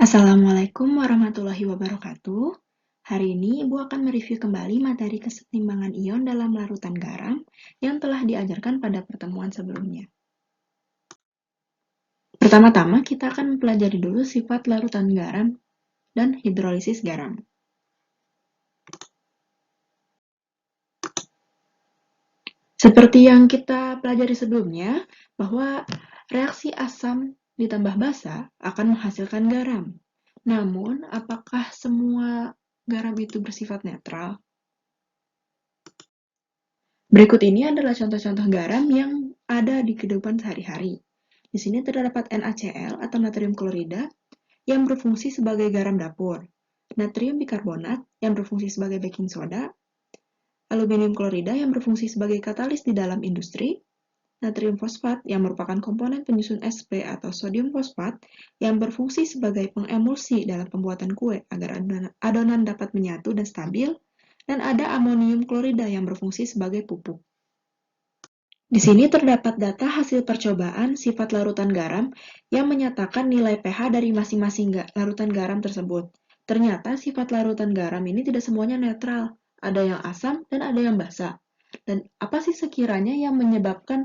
Assalamualaikum warahmatullahi wabarakatuh. Hari ini Ibu akan mereview kembali materi kesetimbangan ion dalam larutan garam yang telah diajarkan pada pertemuan sebelumnya. Pertama-tama kita akan mempelajari dulu sifat larutan garam dan hidrolisis garam. Seperti yang kita pelajari sebelumnya, bahwa reaksi asam ditambah basa akan menghasilkan garam. Namun, apakah semua garam itu bersifat netral? Berikut ini adalah contoh-contoh garam yang ada di kehidupan sehari-hari. Di sini terdapat NaCl atau natrium klorida yang berfungsi sebagai garam dapur, natrium bikarbonat yang berfungsi sebagai baking soda, aluminium klorida yang berfungsi sebagai katalis di dalam industri, natrium fosfat yang merupakan komponen penyusun SP atau sodium fosfat yang berfungsi sebagai pengemulsi dalam pembuatan kue agar adonan dapat menyatu dan stabil, dan ada amonium klorida yang berfungsi sebagai pupuk. Di sini terdapat data hasil percobaan sifat larutan garam yang menyatakan nilai pH dari masing-masing larutan garam tersebut. Ternyata sifat larutan garam ini tidak semuanya netral, ada yang asam dan ada yang basa. Dan apa sih sekiranya yang menyebabkan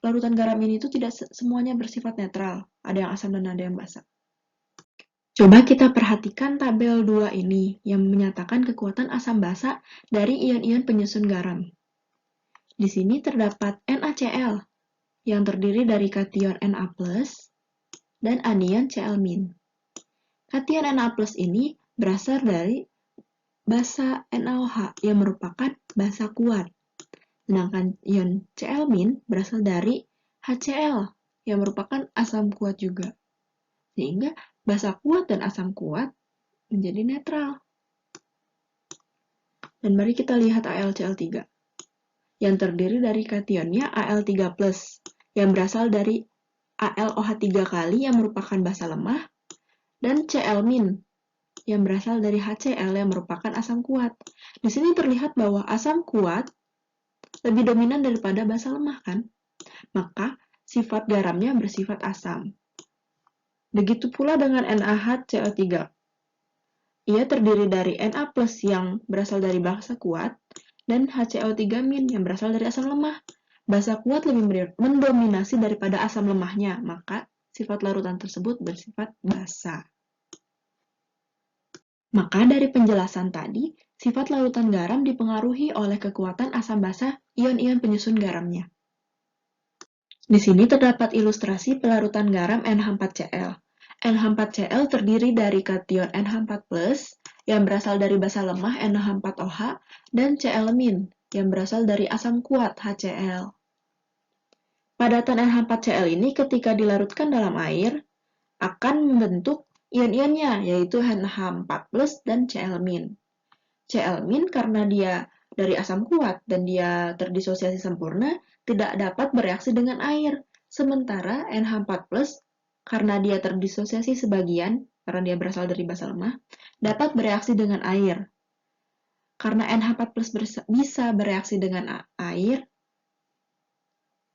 larutan garam ini itu tidak semuanya bersifat netral, ada yang asam dan ada yang basa? Coba kita perhatikan tabel 2 ini yang menyatakan kekuatan asam basa dari ion-ion penyusun garam. Di sini terdapat NaCl yang terdiri dari kation Na+ dan anion Cl-. Kation Na+ ini berasal dari basa NaOH yang merupakan basa kuat. Sedangkan ion Cl- berasal dari HCl yang merupakan asam kuat juga. Sehingga basa kuat dan asam kuat menjadi netral. Dan mari kita lihat AlCl3 yang terdiri dari kationnya Al3+, yang berasal dari AlOH3 kali yang merupakan basa lemah, dan Cl- yang berasal dari HCl yang merupakan asam kuat. Di sini terlihat bahwa asam kuat lebih dominan daripada basa lemah, kan? Maka sifat garamnya bersifat asam. Begitu pula dengan NaHCl3. Ia terdiri dari Na+ yang berasal dari basa kuat dan HCl3- yang berasal dari asam lemah. Basa kuat lebih mendominasi daripada asam lemahnya, maka sifat larutan tersebut bersifat basa. Maka dari penjelasan tadi, sifat larutan garam dipengaruhi oleh kekuatan asam basa ion-ion penyusun garamnya. Di sini terdapat ilustrasi pelarutan garam NH4Cl. NH4Cl terdiri dari kation NH4+ yang berasal dari basa lemah NH4OH dan Cl- yang berasal dari asam kuat HCl. Padatan NH4Cl ini ketika dilarutkan dalam air akan membentuk ion-ionnya, yaitu NH4+ dan Cl-. Cl- karena dia dari asam kuat dan dia terdisosiasi sempurna, tidak dapat bereaksi dengan air. Sementara NH4+, karena dia terdisosiasi sebagian, karena dia berasal dari basa lemah, dapat bereaksi dengan air. Karena NH4+ bisa bereaksi dengan air,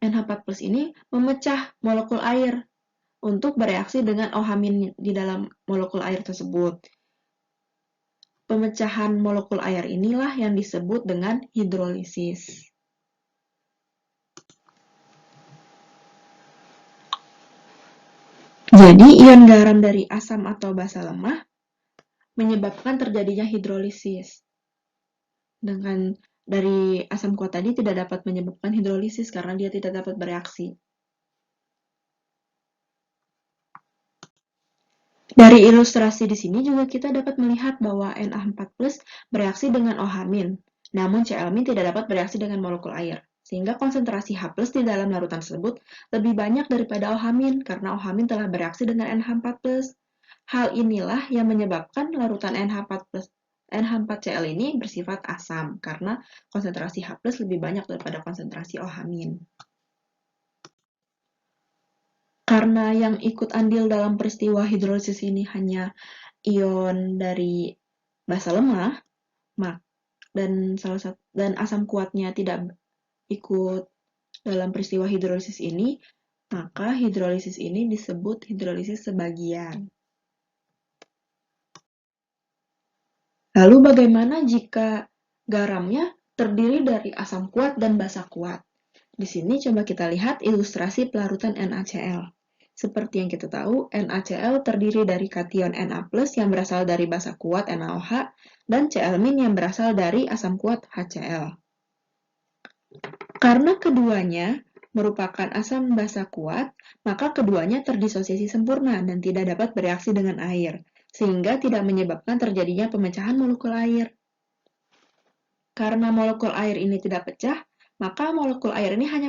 NH4+ ini memecah molekul air untuk bereaksi dengan OH- di dalam molekul air tersebut. Pemecahan molekul air inilah yang disebut dengan hidrolisis. Jadi, ion garam dari asam atau basa lemah menyebabkan terjadinya hidrolisis. Dengan dari asam kuat tadi tidak dapat menyebabkan hidrolisis karena dia tidak dapat bereaksi. Dari ilustrasi di sini juga kita dapat melihat bahwa Na4+ bereaksi dengan OH-, namun Cl- tidak dapat bereaksi dengan molekul air, sehingga konsentrasi H+ di dalam larutan tersebut lebih banyak daripada OH- karena OH- telah bereaksi dengan NH4+. Hal inilah yang menyebabkan larutan NH4Cl ini bersifat asam, karena konsentrasi H+ lebih banyak daripada konsentrasi OH-. Karena yang ikut andil dalam peristiwa hidrolisis ini hanya ion dari basa lemah, dan asam kuatnya tidak ikut dalam peristiwa hidrolisis ini, maka hidrolisis ini disebut hidrolisis sebagian. Lalu bagaimana jika garamnya terdiri dari asam kuat dan basa kuat? Di sini coba kita lihat ilustrasi pelarutan NaCl. Seperti yang kita tahu, NaCl terdiri dari kation Na+ yang berasal dari basa kuat NaOH dan Cl- yang berasal dari asam kuat HCl. Karena keduanya merupakan asam basa kuat, maka keduanya terdisosiasi sempurna dan tidak dapat bereaksi dengan air, sehingga tidak menyebabkan terjadinya pemecahan molekul air. Karena molekul air ini tidak pecah, maka molekul air ini hanya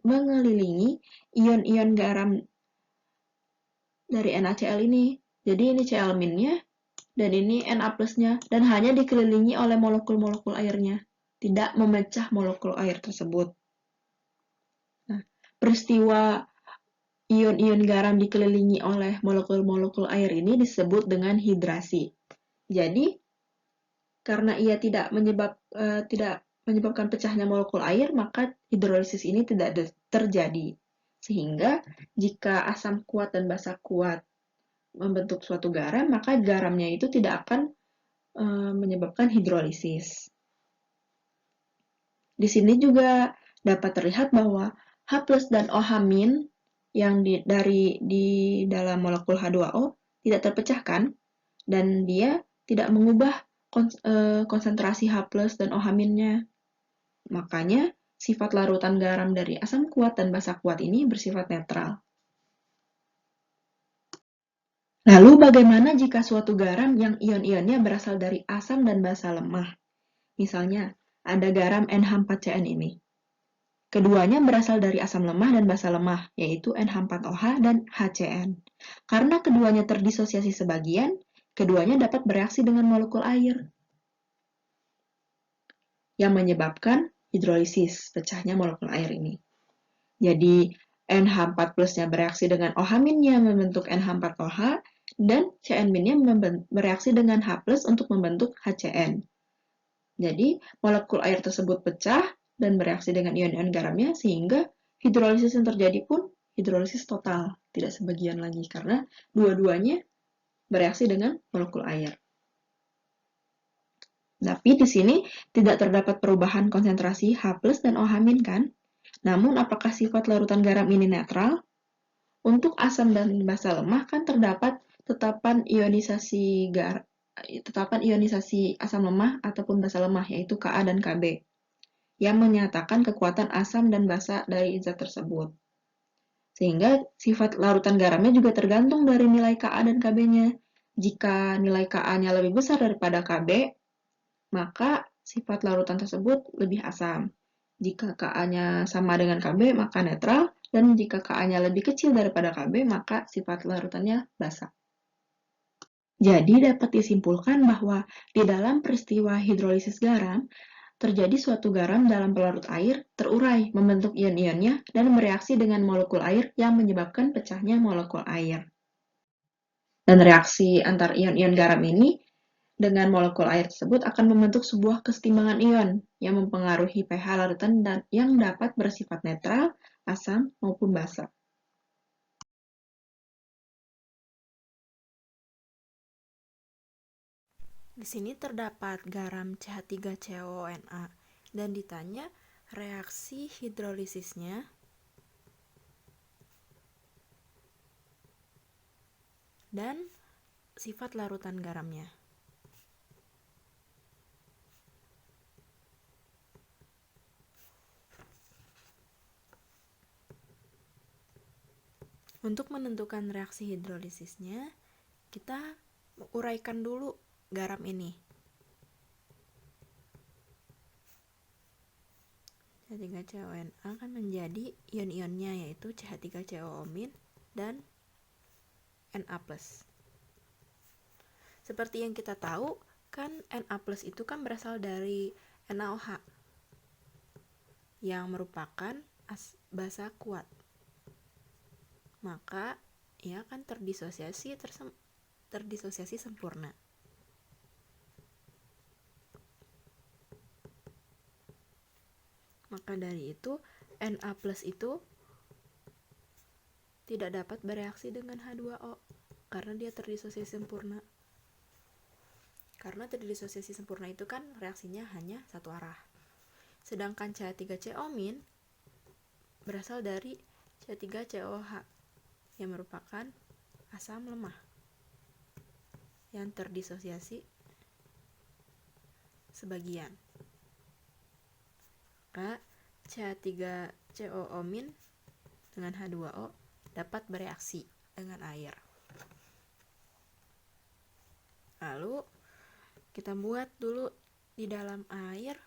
mengelilingi ion-ion garam dari NaCl ini. Jadi ini Cl- nya dan ini Na+, dan hanya dikelilingi oleh molekul-molekul airnya, tidak memecah molekul air tersebut. Nah, peristiwa ion-ion garam dikelilingi oleh molekul-molekul air ini disebut dengan hidrasi. Jadi, karena ia tidak menyebabkan pecahnya molekul air, maka hidrolisis ini tidak terjadi. Sehingga jika asam kuat dan basa kuat membentuk suatu garam, maka garamnya itu tidak akan menyebabkan hidrolisis. Di sini juga dapat terlihat bahwa H+ dan OH- yang di dalam molekul H2O tidak terpecahkan dan dia tidak mengubah konsentrasi H+ dan OH-nya. Makanya sifat larutan garam dari asam kuat dan basa kuat ini bersifat netral. Lalu bagaimana jika suatu garam yang ion-ionnya berasal dari asam dan basa lemah? Misalnya, ada garam NH4CN ini. Keduanya berasal dari asam lemah dan basa lemah, yaitu NH4OH dan HCN. Karena keduanya terdisosiasi sebagian, keduanya dapat bereaksi dengan molekul air, yang menyebabkan hidrolisis, pecahnya molekul air ini. Jadi, NH4+-nya bereaksi dengan OH-nya membentuk NH4OH, dan CN-nya bereaksi dengan H+ untuk membentuk HCN. Jadi, molekul air tersebut pecah dan bereaksi dengan ion-ion garamnya, sehingga hidrolisis yang terjadi pun hidrolisis total, tidak sebagian lagi, karena dua-duanya bereaksi dengan molekul air. Tapi di sini tidak terdapat perubahan konsentrasi H+ dan OH- kan? Namun, apakah sifat larutan garam ini netral? Untuk asam dan basa lemah kan terdapat tetapan ionisasi asam lemah ataupun basa lemah, yaitu Ka dan Kb, yang menyatakan kekuatan asam dan basa dari zat tersebut. Sehingga sifat larutan garamnya juga tergantung dari nilai Ka dan Kb-nya. Jika nilai Ka-nya lebih besar daripada Kb, maka sifat larutan tersebut lebih asam. Jika Ka-nya sama dengan Kb, maka netral, dan jika Ka-nya lebih kecil daripada Kb, maka sifat larutannya basa. Jadi dapat disimpulkan bahwa di dalam peristiwa hidrolisis garam, terjadi suatu garam dalam pelarut air terurai membentuk ion-ionnya dan bereaksi dengan molekul air yang menyebabkan pecahnya molekul air. Dan reaksi antar ion-ion garam ini dengan molekul air tersebut akan membentuk sebuah kesetimbangan ion yang mempengaruhi pH larutan dan yang dapat bersifat netral, asam, maupun basa. Di sini terdapat garam CH3COONa dan ditanya reaksi hidrolisisnya dan sifat larutan garamnya. Untuk menentukan reaksi hidrolisisnya, kita uraikan dulu garam ini. CH3COONa akan menjadi ion-ionnya yaitu CH3COO- dan Na+. Seperti yang kita tahu, kan Na+ itu kan berasal dari NaOH yang merupakan basa kuat. Maka ia akan terdisosiasi sempurna. Maka dari itu, Na+ itu tidak dapat bereaksi dengan H2O karena dia terdisosiasi sempurna. Karena terdisosiasi sempurna itu kan reaksinya hanya satu arah. Sedangkan CH3CO- berasal dari CH3COH yang merupakan asam lemah yang terdisosiasi sebagian. Maka CH3COO- dengan H2O dapat bereaksi dengan air. Lalu kita buat dulu di dalam air,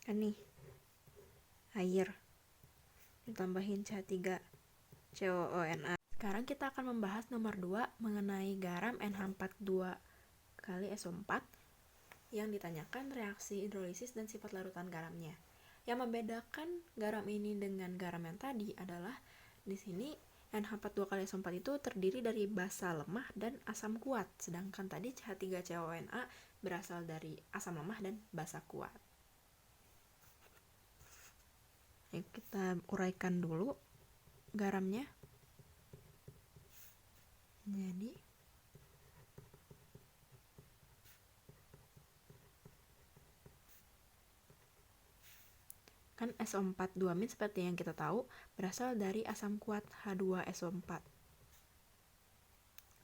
kan nih air ditambahin CH3COONA. Sekarang kita akan membahas nomor 2 mengenai garam NH42 kali SO4 yang ditanyakan reaksi hidrolisis dan sifat larutan garamnya. Yang membedakan garam ini dengan garam yang tadi adalah di sini NH42 kali SO4 itu terdiri dari basa lemah dan asam kuat, sedangkan tadi CH3COONA berasal dari asam lemah dan basa kuat. Kita uraikan dulu garamnya. Jadi kan SO4 2- seperti yang kita tahu berasal dari asam kuat H2SO4.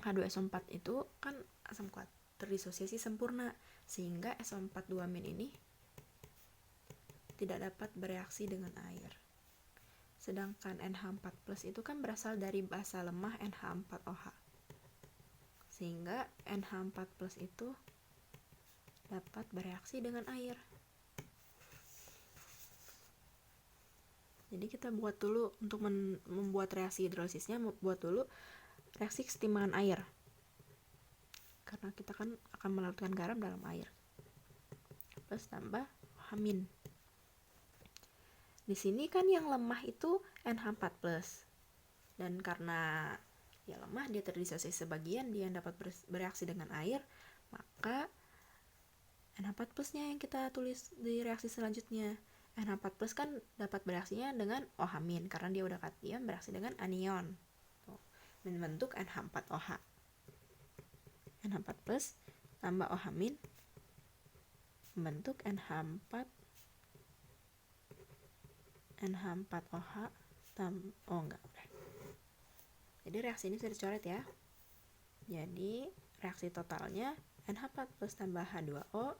H2SO4 itu kan asam kuat terdisosiasi sempurna, sehingga SO4 2- ini tidak dapat bereaksi dengan air. Sedangkan NH4+ itu kan berasal dari basa lemah NH4OH, sehingga NH4+ itu dapat bereaksi dengan air. Jadi kita buat dulu, untuk membuat reaksi hidrolisisnya, buat dulu reaksi kesetimbangan air, karena kita kan akan melarutkan garam dalam air, plus tambah H-. Di sini kan yang lemah itu NH4+, dan karena dia lemah, dia terdisosiasi sebagian, dia yang dapat bereaksi dengan air, maka NH4+-nya yang kita tulis di reaksi selanjutnya. NH4+ kan dapat bereaksinya dengan OH- karena dia udah kation bereaksi dengan anion. Membentuk NH4OH. NH4+ tambah OH- membentuk NH4OH Jadi reaksi ini bisa dicoret ya. Jadi reaksi totalnya NH4+ tambah H2O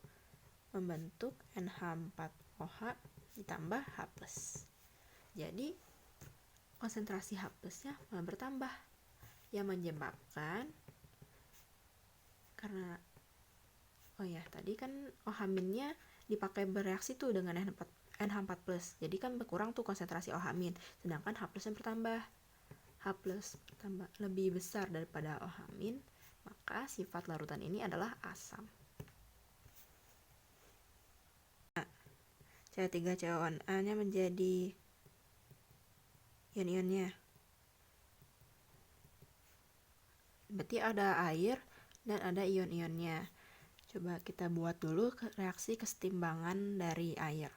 membentuk NH4OH ditambah H+. Jadi konsentrasi H+-nya malah bertambah, yang menyebabkan karena tadi kan OH- dipakai bereaksi tuh dengan NH4+, jadi kan berkurang tuh konsentrasi OH-, sedangkan H+-nya bertambah. H+ bertambah lebih besar daripada OH-, maka sifat larutan ini adalah asam. CH3COONA-nya menjadi ion-ionnya. Berarti ada air dan ada ion-ionnya. Coba kita buat dulu reaksi kesetimbangan dari air.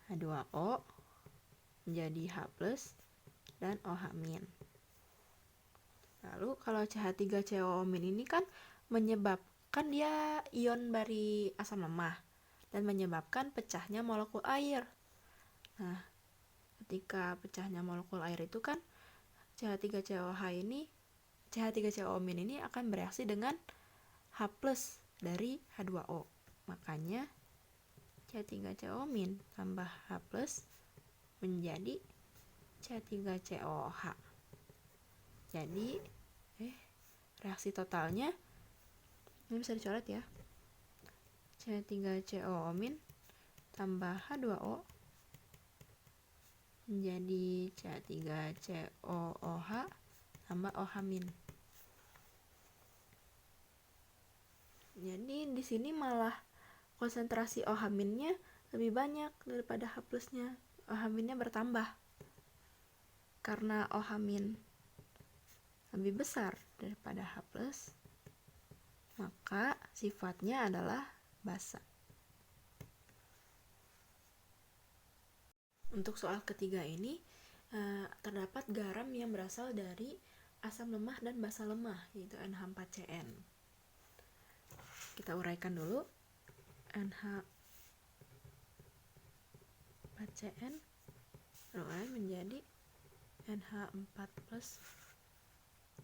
H2O menjadi H+ dan OH-. Lalu kalau CH3COO- ini kan menyebabkan dia ion dari asam lemah dan menyebabkan pecahnya molekul air. Nah, ketika pecahnya molekul air itu kan CH3COO- ini akan bereaksi dengan H+ dari H2O. Makanya CH3COO- tambah H+ menjadi CH3COOH. Jadi reaksi totalnya ini bisa dicoret ya. CH3COO- tambah H2O menjadi CH3COOH tambah OH-. Jadi di sini malah konsentrasi OH-nya lebih banyak daripada H+-nya. OH-nya bertambah. Karena OH- lebih besar daripada H+, maka sifatnya adalah basa. Untuk soal ketiga ini terdapat garam yang berasal dari asam lemah dan basa lemah, yaitu NH4CN. Kita uraikan dulu. NH4CN terurai menjadi NH4 plus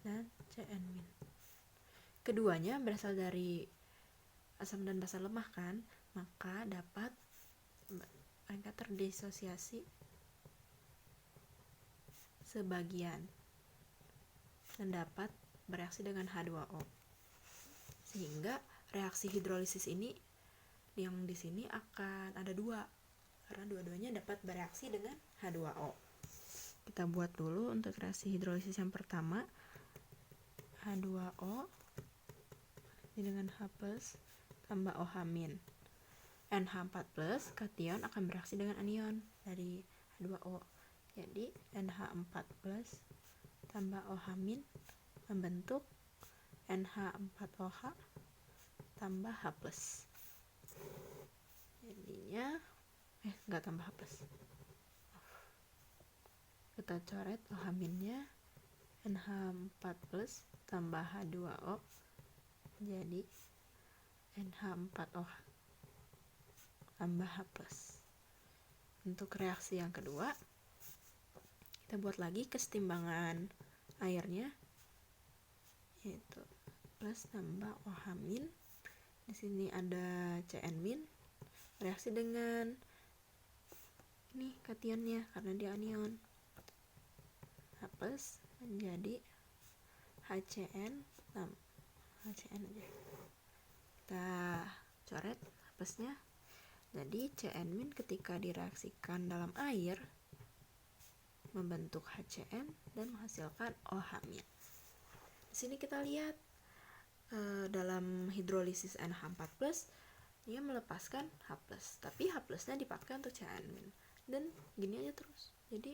dan CN-. Keduanya berasal dari asam dan basa lemah kan, maka dapat mereka terdisosiasi sebagian dan dapat bereaksi dengan H2O. Sehingga reaksi hidrolisis ini yang di sini akan ada dua, karena dua-duanya dapat bereaksi dengan H2O. Kita buat dulu untuk reaksi hidrolisis yang pertama. H2O dengan H plus tambah OH min. NH4 plus kation akan bereaksi dengan anion dari H2O. Jadi NH4 plus tambah OH min membentuk NH4OH tambah H plus. Jadinya enggak tambah H plus. Kita coret OH minnya NH4 plus tambah H2O jadi NH4OH tambah H plus. Untuk reaksi yang kedua, kita buat lagi kesetimbangan airnya, yaitu plus tambah OH min. Di sini ada CN min, reaksi dengan ini kationnya karena dia anion. H plus menjadi HCN, HCN aja. Kita coret H plusnya. Jadi CN min ketika direaksikan dalam air membentuk HCN dan menghasilkan OH min. Di sini kita lihat dalam hidrolisis NH4+, dia melepaskan H+, tapi H+-nya dipakai untuk CN min. Dan gini aja terus. Jadi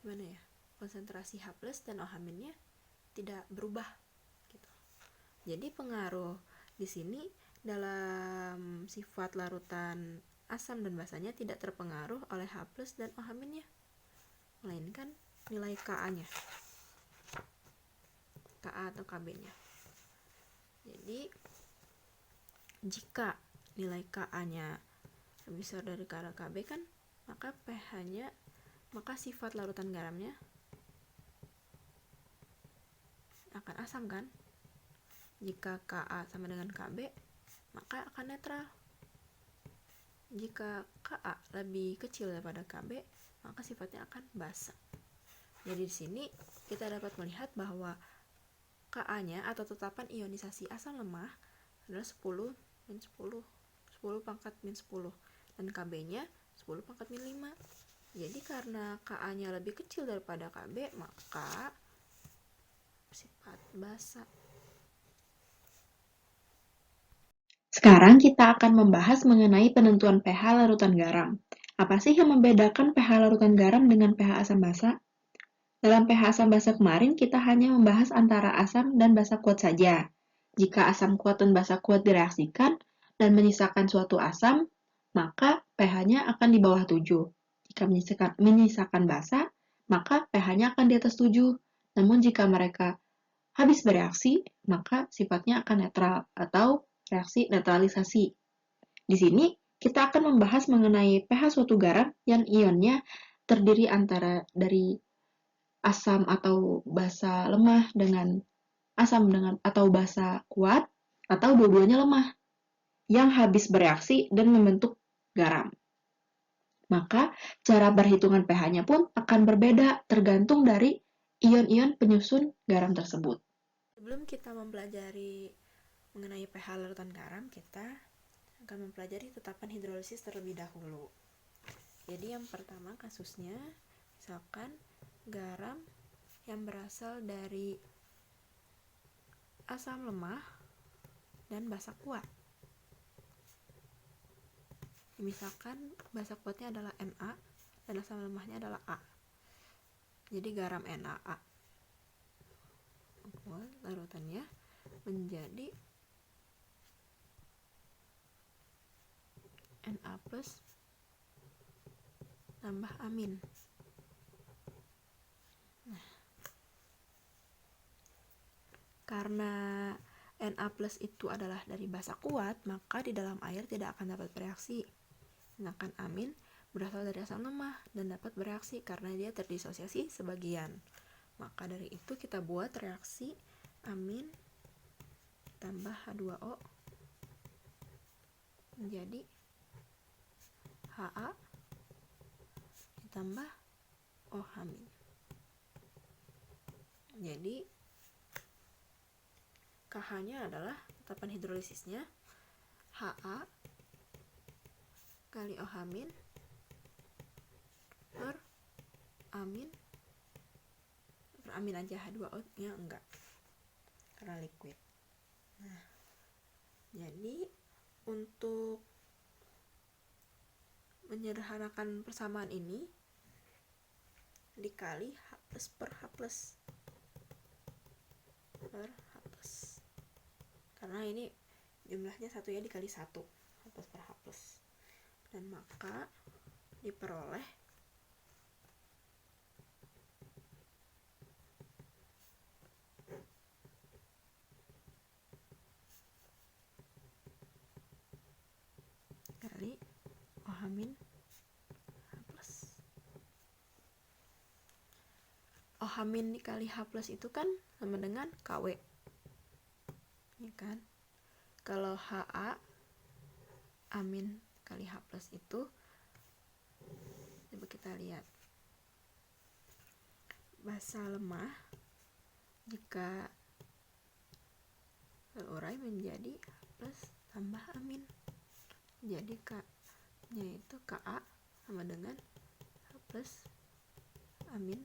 gimana ya? Konsentrasi H+ dan OH minnya tidak berubah gitu. Jadi pengaruh di sini dalam sifat larutan asam dan basanya tidak terpengaruh oleh H+ dan OH minnya, melainkan nilai Ka-nya, Ka atau Kb-nya. Jadi jika nilai Ka-nya lebih besar dari Kb kan, maka pH-nya, maka sifat larutan garamnya akan asam kan. Jika Ka sama dengan Kb, maka akan netral. Jika Ka lebih kecil daripada Kb, maka sifatnya akan basa. Jadi di sini kita dapat melihat bahwa Ka-nya atau tetapan ionisasi asam lemah adalah 10 min 10, 10 pangkat min 10, dan Kb-nya 10 pangkat min 5. Jadi karena Ka-nya lebih kecil daripada Kb, maka sifat basa. Sekarang kita akan membahas mengenai penentuan pH larutan garam. Apa sih yang membedakan pH larutan garam dengan pH asam basa? Dalam pH asam basa kemarin, kita hanya membahas antara asam dan basa kuat saja. Jika asam kuat dan basa kuat direaksikan dan menyisakan suatu asam, maka pH-nya akan di bawah 7. Jika menyisakan basa, maka pH-nya akan di atas 7. Namun jika mereka habis bereaksi, maka sifatnya akan netral atau reaksi netralisasi. Di sini, kita akan membahas mengenai pH suatu garam yang ionnya terdiri antara dari asam atau basa lemah dengan asam dengan atau basa kuat, atau dua-duanya lemah yang habis bereaksi dan membentuk garam. Maka cara perhitungan pH-nya pun akan berbeda tergantung dari ion-ion penyusun garam tersebut. Sebelum kita mempelajari mengenai pH larutan garam, kita akan mempelajari tetapan hidrolisis terlebih dahulu. Jadi yang pertama kasusnya, misalkan garam yang berasal dari asam lemah dan basa kuat. Misalkan basa kuatnya adalah Na dan asam lemahnya adalah A. Jadi garam NaA. Larutannya menjadi Na plus tambah amin. Karena Na plus itu adalah dari basa kuat, maka di dalam air tidak akan dapat bereaksi. Sedangkan amin berasal dari asam lemah dan dapat bereaksi karena dia terdisosiasi sebagian. Maka dari itu kita buat reaksi amin tambah H2O menjadi Ha ditambah OH-. Jadi KH-nya adalah tetapan hidrolisisnya Ha kali OH- per amin aja, H2O-nya enggak karena liquid. Nah, jadi untuk menyederhanakan persamaan ini dikali H plus per H plus karena ini jumlahnya satu ya, dikali 1 H plus per H plus, dan maka diperoleh kali OH- H plus. OH- dikali H plus itu kan sama dengan KW, ya kan? Kalau Ha amin kali H plus itu, coba kita lihat, basa lemah jika terurai menjadi H plus tambah amin, jadi K-nya itu Ka sama dengan H plus amin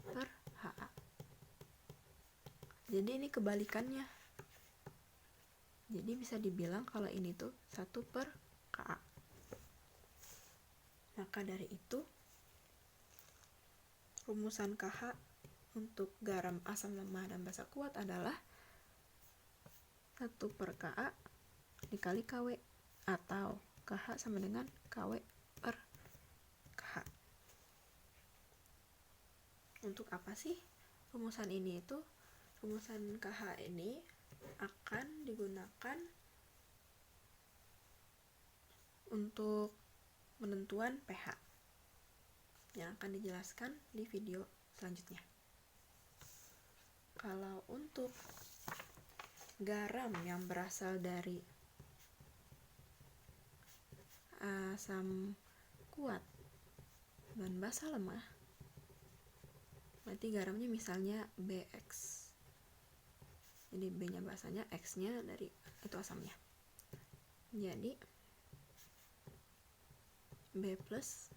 per Ha. Jadi ini kebalikannya, jadi bisa dibilang kalau ini tuh 1 per Ka. Maka dari itu rumusan KH untuk garam, asam lemah, dan basa kuat adalah 1 per Ka dikali Kw, atau KH sama dengan Kw per KH. Untuk apa sih rumusan ini? Itu rumusan KH ini akan digunakan untuk penentuan pH yang akan dijelaskan di video selanjutnya. Kalau untuk garam yang berasal dari asam kuat dan basa lemah, berarti garamnya misalnya BX, jadi B-nya basanya, X-nya dari itu asamnya, jadi B plus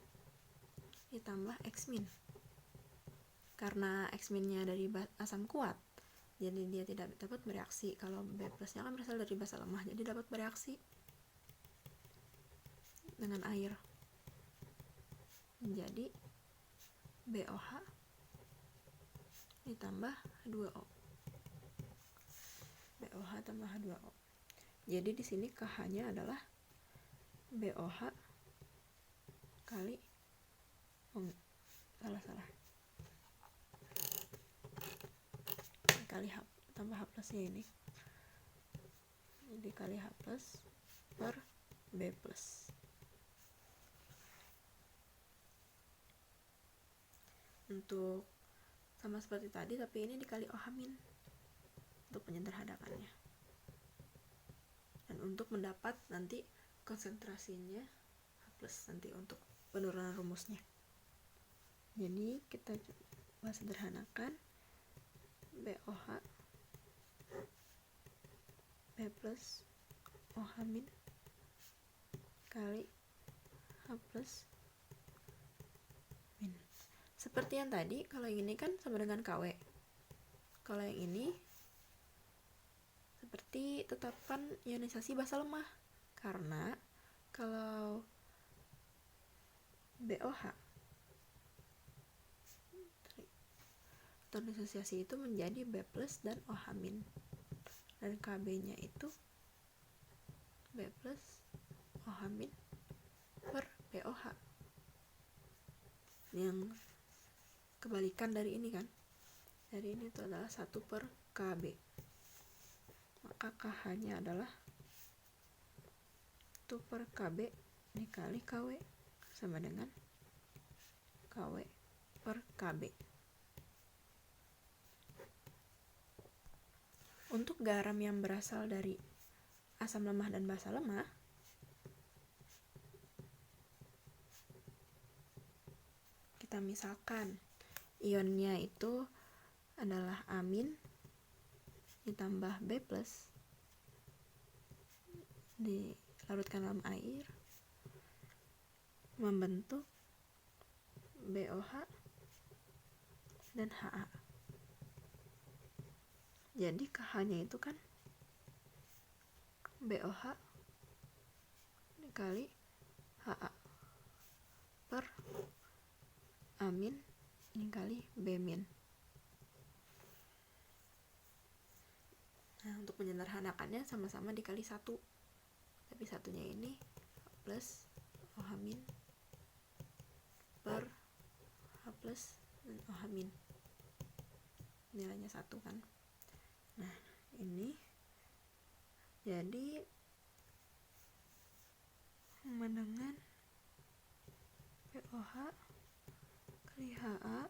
ditambah X min. Karena X minnya dari asam kuat, jadi dia tidak dapat bereaksi. Kalau B plusnya kan berasal dari basa lemah, jadi dapat bereaksi dengan air. Jadi BOH ditambah H2O. BOH tambah H2O. Jadi di sini KH-nya adalah BOH kali salah kali H tambah H plusnya ini, jadi kali H plus per B plus. Untuk sama seperti tadi, tapi ini dikali OH- untuk penyederhanakannya, dan untuk mendapat nanti konsentrasinya H plus nanti untuk penurunan rumusnya. Jadi kita coba sederhanakan, BOH B plus OH- kali H plus min. Seperti yang tadi, kalau yang ini kan sama dengan KW. Kalau yang ini seperti tetapan ionisasi basa lemah, karena kalau BOH terdisosiasi itu menjadi B plus dan OH-, dan KB-nya itu B plus OH- per BOH, yang kebalikan dari ini kan, dari ini itu adalah 1 per KB. maka KH-nya adalah 1 per KB dikali KW sama dengan KW per KB. Untuk garam yang berasal dari asam lemah dan basa lemah, kita misalkan ionnya itu adalah amin ditambah B+, dilarutkan dalam air, membentuk BOH dan HA. Jadi KH-nya itu kan BOH dikali HA per amin dikali B-. Nah, untuk menyederhanakannya sama-sama dikali 1. Tapi satunya ini plus OH- per H plus dan OH-. Nilainya 1 kan. Nah, ini jadi sama dengan BOH kali HA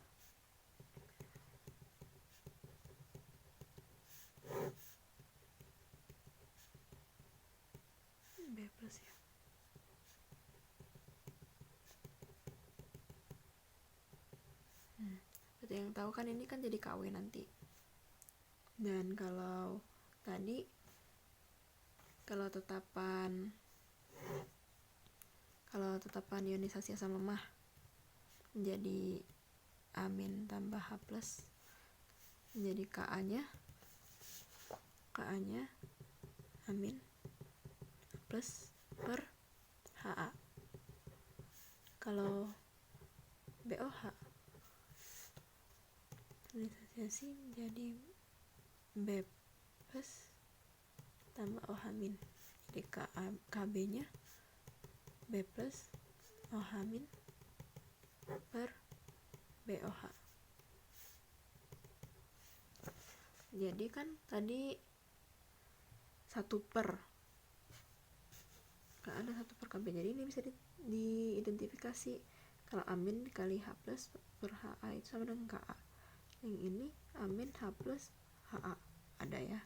B plus ya. Seperti yang tahu kan ini kan jadi KW nanti. Dan kalau tadi kalau tetapan ionisasi asam lemah menjadi amin tambah H plus menjadi KA-nya amin plus per HA. Kalau BOH ionisasi menjadi B plus tambah OH-. Jadi KB-nya B plus OH- per BOH. Jadi kan tadi 1 per, kan ada 1 per KB, jadi ini bisa diidentifikasi kalau amin dikali H plus per HA itu sama dengan KA. Yang ini amin H plus HA ada ya,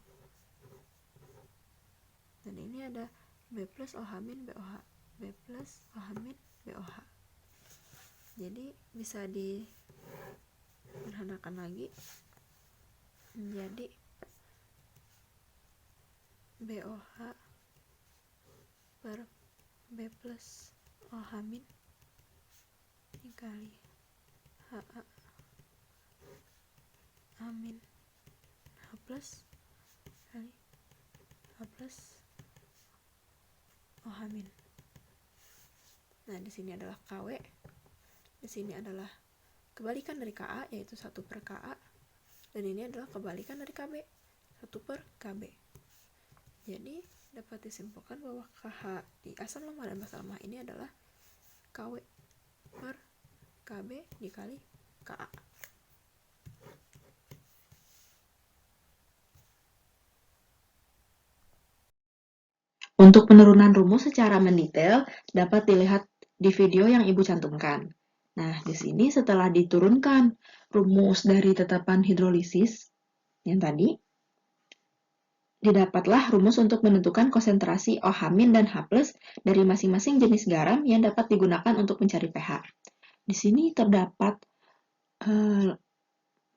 dan ini ada B plus OH- BOH, B plus OH- BOH. Jadi bisa disederhanakan lagi menjadi BOH per B plus OH- dikali HA amin H plus kali H plus OH-. Nah, di sini adalah KW. Di sini adalah kebalikan dari KA, yaitu 1 per KA. Dan ini adalah kebalikan dari KB, 1 per KB. Jadi, dapat disimpulkan bahwa KH di asam lemah dan basa lemah ini adalah KW per KB dikali KA. Untuk penurunan rumus secara mendetail dapat dilihat di video yang Ibu cantumkan. Nah, di sini setelah diturunkan rumus dari tetapan hidrolisis yang tadi, didapatlah rumus untuk menentukan konsentrasi OH- dan H+ dari masing-masing jenis garam yang dapat digunakan untuk mencari pH. Di sini terdapat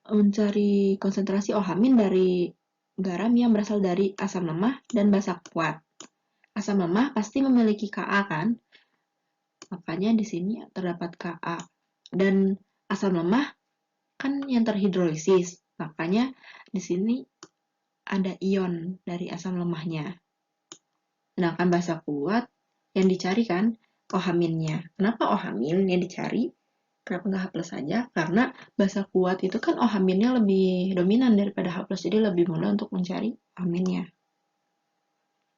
mencari konsentrasi OH- dari garam yang berasal dari asam lemah dan basa kuat. Asam lemah pasti memiliki Ka kan? Makanya di sini terdapat Ka. Dan asam lemah kan yang terhidrolisis. Makanya di sini ada ion dari asam lemahnya. Sedangkan basa kuat yang dicari kan OH-nya. Kenapa OH- yang dicari? Kenapa nggak H+ saja? Karena basa kuat itu kan OH-nya lebih dominan daripada H+, jadi lebih mudah untuk mencari aminnya.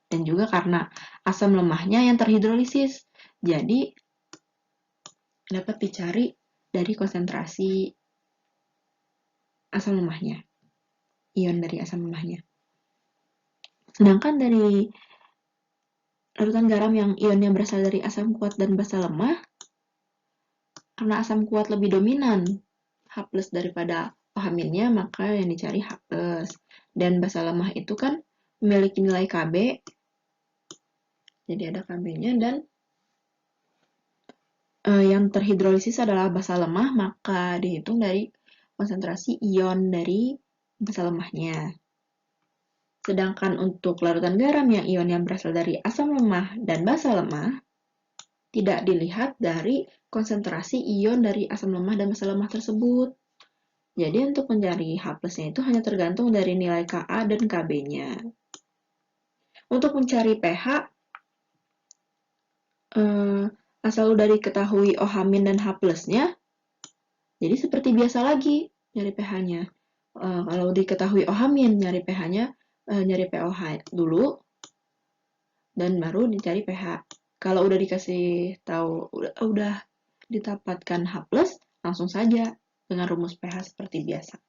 Dan juga karena asam lemahnya yang terhidrolisis, jadi dapat dicari dari konsentrasi asam lemahnya, ion dari asam lemahnya. Sedangkan dari larutan garam yang ionnya berasal dari asam kuat dan basa lemah, karena asam kuat lebih dominan H+ daripada OH-nya, maka yang dicari H+. Dan basa lemah itu kan memiliki nilai Kb, jadi ada Kb-nya, dan yang terhidrolisis adalah basa lemah, maka dihitung dari konsentrasi ion dari basa lemahnya. Sedangkan untuk larutan garam yang ionnya berasal dari asam lemah dan basa lemah, tidak dilihat dari konsentrasi ion dari asam lemah dan basa lemah tersebut. Jadi untuk mencari H+-nya itu hanya tergantung dari nilai Ka dan Kb-nya. Untuk mencari pH, asal udah diketahui OH- dan H+-nya, jadi seperti biasa lagi nyari pH-nya. Kalau diketahui OH-, nyari pH-nya, nyari pOH dulu, dan baru dicari pH. Kalau udah dikasih tahu, udah didapatkan H+, langsung saja dengan rumus pH seperti biasa.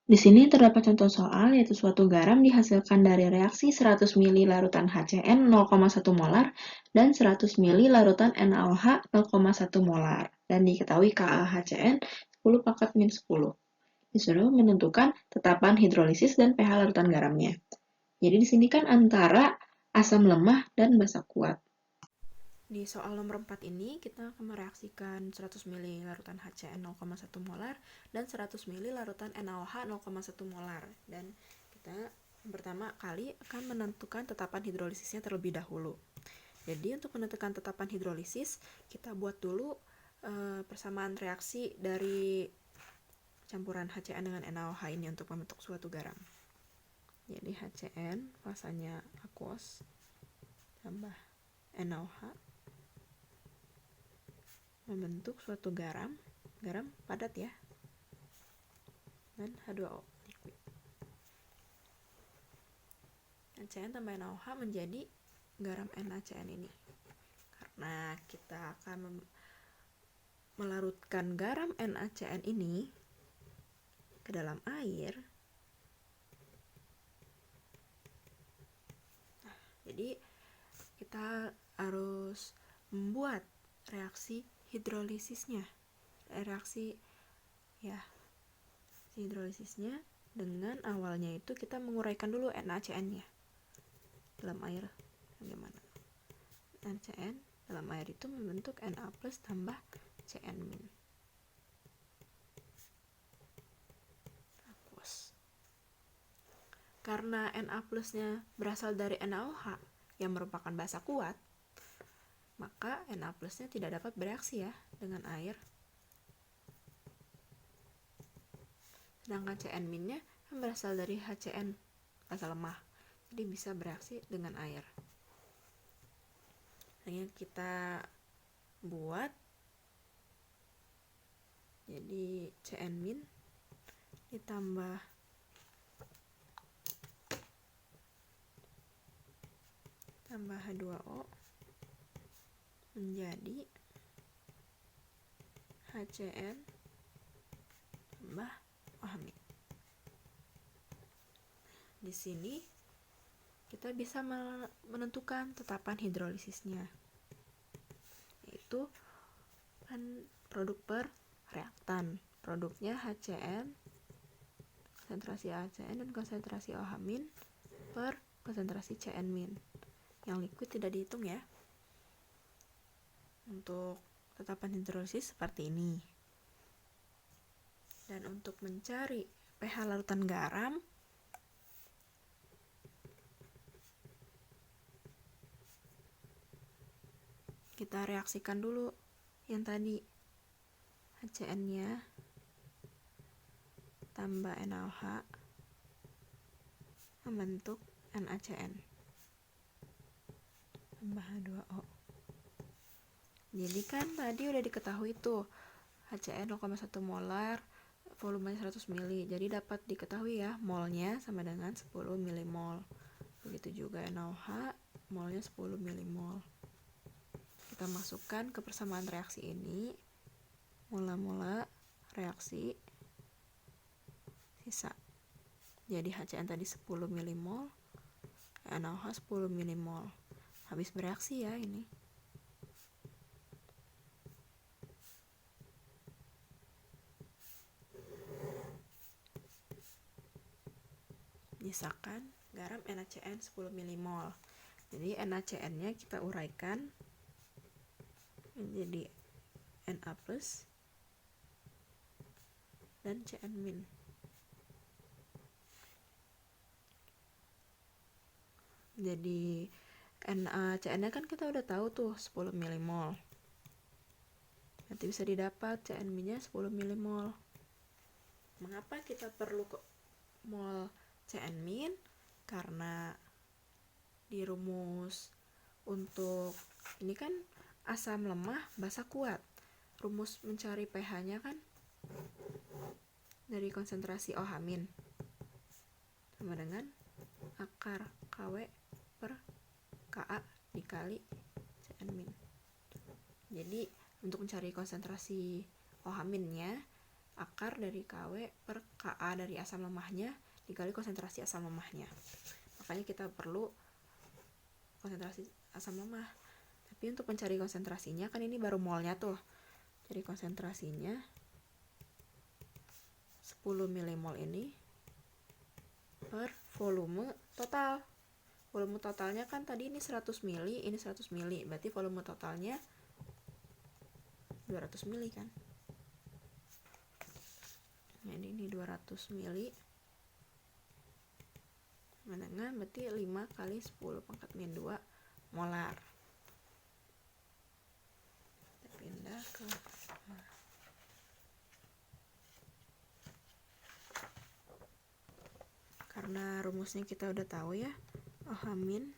Di sini terdapat contoh soal, yaitu suatu garam dihasilkan dari reaksi 100 ml larutan HCN 0,1 molar dan 100 ml larutan NaOH 0,1 molar, dan diketahui KaHCN 10⁻⁻10. Disuruh menentukan tetapan hidrolisis dan pH larutan garamnya. Jadi di sini kan antara asam lemah dan basa kuat. Di soal nomor 4 ini, kita akan mereaksikan 100 ml larutan HCN 0,1 molar dan 100 ml larutan NaOH 0,1 molar. Dan kita pertama kali akan menentukan tetapan hidrolisisnya terlebih dahulu. Jadi untuk menentukan tetapan hidrolisis, kita buat dulu persamaan reaksi dari campuran HCN dengan NaOH ini untuk membentuk suatu garam. Jadi HCN fasanya aquos tambah NaOH membentuk suatu garam padat ya, dan H2O liquid. NaCN tambah NaOH menjadi garam NaCN ini. Karena kita akan melarutkan garam NaCN ini ke dalam air, jadi kita harus membuat reaksi hidrolisisnya, hidrolisisnya dengan awalnya itu kita menguraikan dulu NaCN-nya dalam air. Bagaimana? NaCN dalam air itu membentuk Na+ tambah Cn-. Aquos. Karena Na+-nya berasal dari NaOH yang merupakan basa kuat, maka Na+-nya tidak dapat bereaksi ya dengan air. Sedangkan Cn-nya berasal dari HCN basa lemah, jadi bisa bereaksi dengan air. Yang kita buat jadi Cn- ditambah H2O menjadi HCN tambah OH-. Di sini kita bisa menentukan tetapan hidrolisisnya, yaitu produk per reaktan. Produknya HCN, konsentrasi HCN dan konsentrasi OH- per konsentrasi Cn-. Yang liquid tidak dihitung ya. Untuk tetapan hidrolisis seperti ini. Dan untuk mencari pH larutan garam, kita reaksikan dulu yang tadi, HCN-nya tambah NaOH membentuk NaCN tambah H2O. Jadi kan tadi udah diketahui tuh HCN 0,1 molar, volumenya 100 ml. Jadi dapat diketahui ya, molnya sama dengan 10 milimol. Begitu juga NaOH, molnya 10 milimol. Kita masukkan ke persamaan reaksi ini, mula-mula reaksi sisa. Jadi HCN tadi 10 milimol NaOH 10 milimol. Habis bereaksi ya ini. Nyisakan garam NaCN 10 milimol. Jadi NaCN-nya kita uraikan menjadi Na plus dan Cn min. Jadi NaCN-nya kan kita udah tahu tuh 10 milimol. Nanti bisa didapat Cn min-nya 10 milimol. Mengapa kita perlu mol Cn min? Karena di rumus untuk ini kan asam lemah, basa kuat. Rumus mencari pH-nya kan dari konsentrasi OH min sama dengan akar Kw per Ka dikali Cn min. Jadi untuk mencari konsentrasi OH min-nya, akar dari Kw per Ka dari asam lemahnya dikali konsentrasi asam lemahnya. Makanya kita perlu konsentrasi asam lemah. Tapi untuk mencari konsentrasinya kan ini baru molnya tuh. Jadi konsentrasinya 10 milimol ini per volume total. Volume totalnya kan tadi ini 100 mili, ini 100 mili. Berarti volume totalnya 200 mili kan. Jadi ini 200 mili. Dengan berarti 5 kali 10 pangkat min 2 molar. Kita pindah ke karena rumusnya kita udah tahu ya, OH min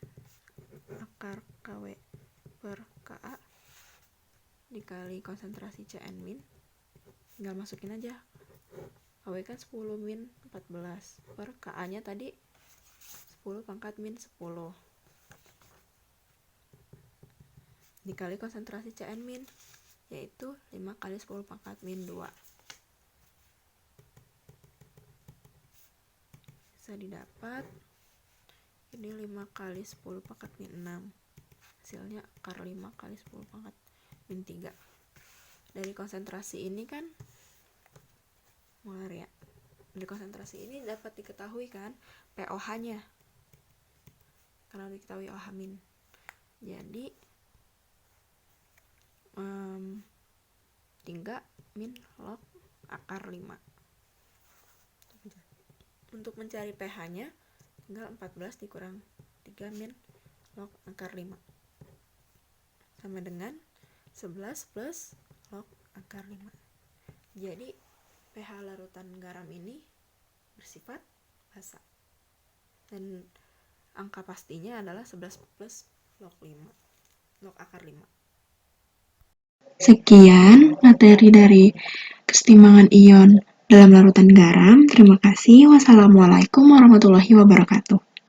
akar Kw per Ka dikali konsentrasi Cn min, tinggal masukin aja. Kw kan 10 min 14 per Ka nya tadi 10 pangkat min 10 dikali konsentrasi Cn min, yaitu 5 kali 10 pangkat min 2. Bisa didapat ini 5 kali 10 pangkat min 6, hasilnya akar 5 kali 10 pangkat min 3. Dari konsentrasi ini kan molar ya, dari konsentrasi ini dapat diketahui kan pOH-nya karena diketahui OH min. Jadi 3 min log akar 5. Untuk mencari pH-nya tinggal 14 dikurang 3 min log akar 5 sama dengan 11 plus log akar 5. Jadi pH larutan garam ini bersifat basa. Dan angka pastinya adalah 11 plus log 5, log akar 5. Sekian materi dari kesetimbangan ion dalam larutan garam. Terima kasih. Wassalamualaikum warahmatullahi wabarakatuh.